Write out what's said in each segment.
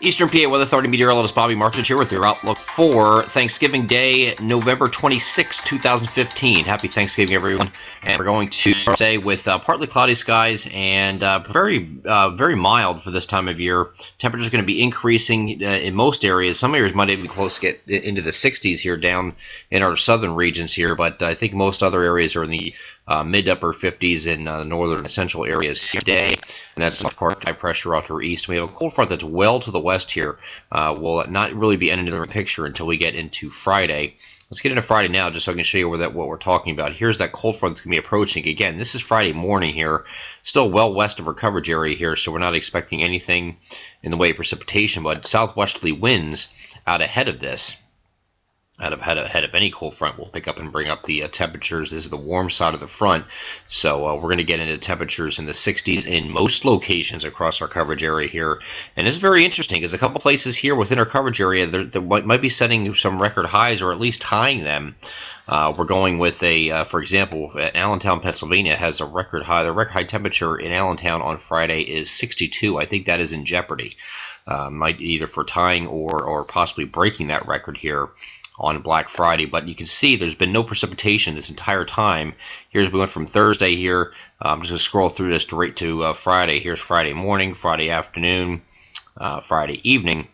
Eastern PA Weather Authority meteorologist Bobby Martrich here with your outlook for Thanksgiving Day, November 26, 2015. Happy Thanksgiving, everyone. And we're going to stay with partly cloudy skies and very mild for this time of year. Temperatures are going to be increasing in most areas. Some areas might even be close to get into the 60s here down in our southern regions here, but I think most other areas are in the mid-upper 50s in the northern and central areas today. And that's part high pressure off to our east. We have a cold front that's well to the west here. Will not really be entering the picture until we get into Friday. Let's get into Friday now, just so I can show you what we're talking about. Here's that cold front that's going to be approaching. Again, this is Friday morning here, still well west of our coverage area here, so we're not expecting anything in the way of precipitation, but southwesterly winds out ahead of this. Ahead of any cold front will pick up and bring up the temperatures. This is the warm side of the front, so we're going to get into temperatures in the 60s in most locations across our coverage area here. And it's very interesting because a couple places here within our coverage area that might be setting some record highs or at least tying them. We're going with for example, Allentown, Pennsylvania has a record high. The record high temperature in Allentown on Friday is 62. I think that is in jeopardy, might either for tying or possibly breaking that record here on Black Friday. But you can see there's been no precipitation this entire time. Here's we went from Thursday here. I'm just going to scroll through this straight to Friday. Here's Friday morning, Friday afternoon, Friday evening.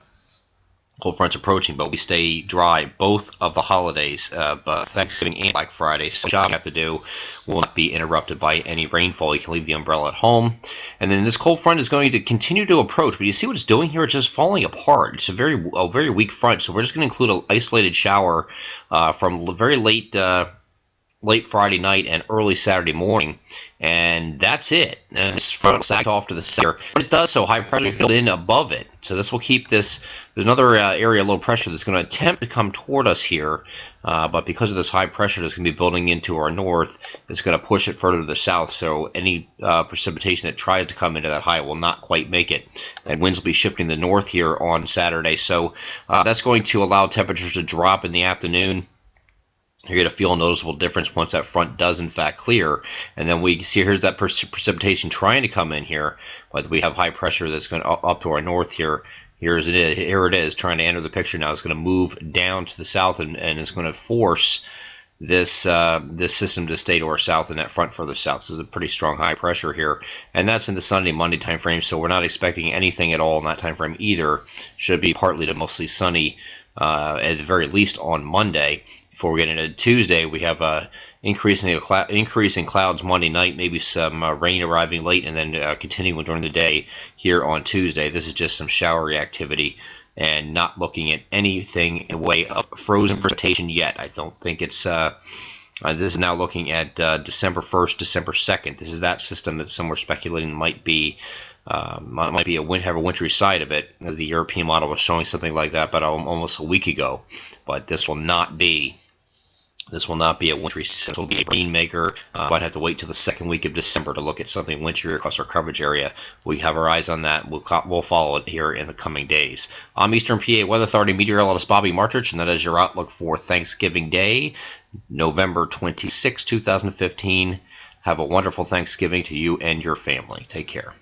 Cold front's approaching, but we stay dry both of the holidays, Thanksgiving and Black Friday. So the job you have to do will not be interrupted by any rainfall. You can leave the umbrella at home. And then this cold front is going to continue to approach. But you see what it's doing here? It's just falling apart. It's a very weak front. So we're just going to include an isolated shower from very late Friday night and early Saturday morning, and that's it. And this front sagged off to the center. When it does so, high pressure built in above it. So this will keep this. There's another area of low pressure that's going to attempt to come toward us here, but because of this high pressure that's going to be building into our north, it's going to push it further to the south. So any precipitation that tries to come into that high will not quite make it. And winds will be shifting to the north here on Saturday. So that's going to allow temperatures to drop in the afternoon. You're going to feel a noticeable difference once that front does in fact clear. And then we see here's that precipitation trying to come in here, but we have high pressure that's going up to our north here. Here it is trying to enter the picture now. It's going to move down to the south and it's going to force this system to stay to our south and that front further south. So there's a pretty strong high pressure here, and that's in the Sunday Monday time frame. So we're not expecting anything at all in that time frame either. Should be partly to mostly sunny at the very least on Monday. Before we get into Tuesday, we have increase in clouds Monday night, maybe some rain arriving late, and then continuing during the day here on Tuesday. This is just some showery activity and not looking at anything in the way of frozen precipitation yet. I don't think it's this is now looking at December 1st, December 2nd. This is that system that some were speculating might have a wintry side of it. The European model was showing something like that, but almost a week ago. But this will not be. This will not be a wintry system. It will be a rainmaker. Might have to wait till the second week of December to look at something wintry across our coverage area. We have our eyes on that. We'll follow it here in the coming days. I'm Eastern PA Weather Authority meteorologist Bobby Martrich, and that is your outlook for Thanksgiving Day, November 26, 2015. Have a wonderful Thanksgiving to you and your family. Take care.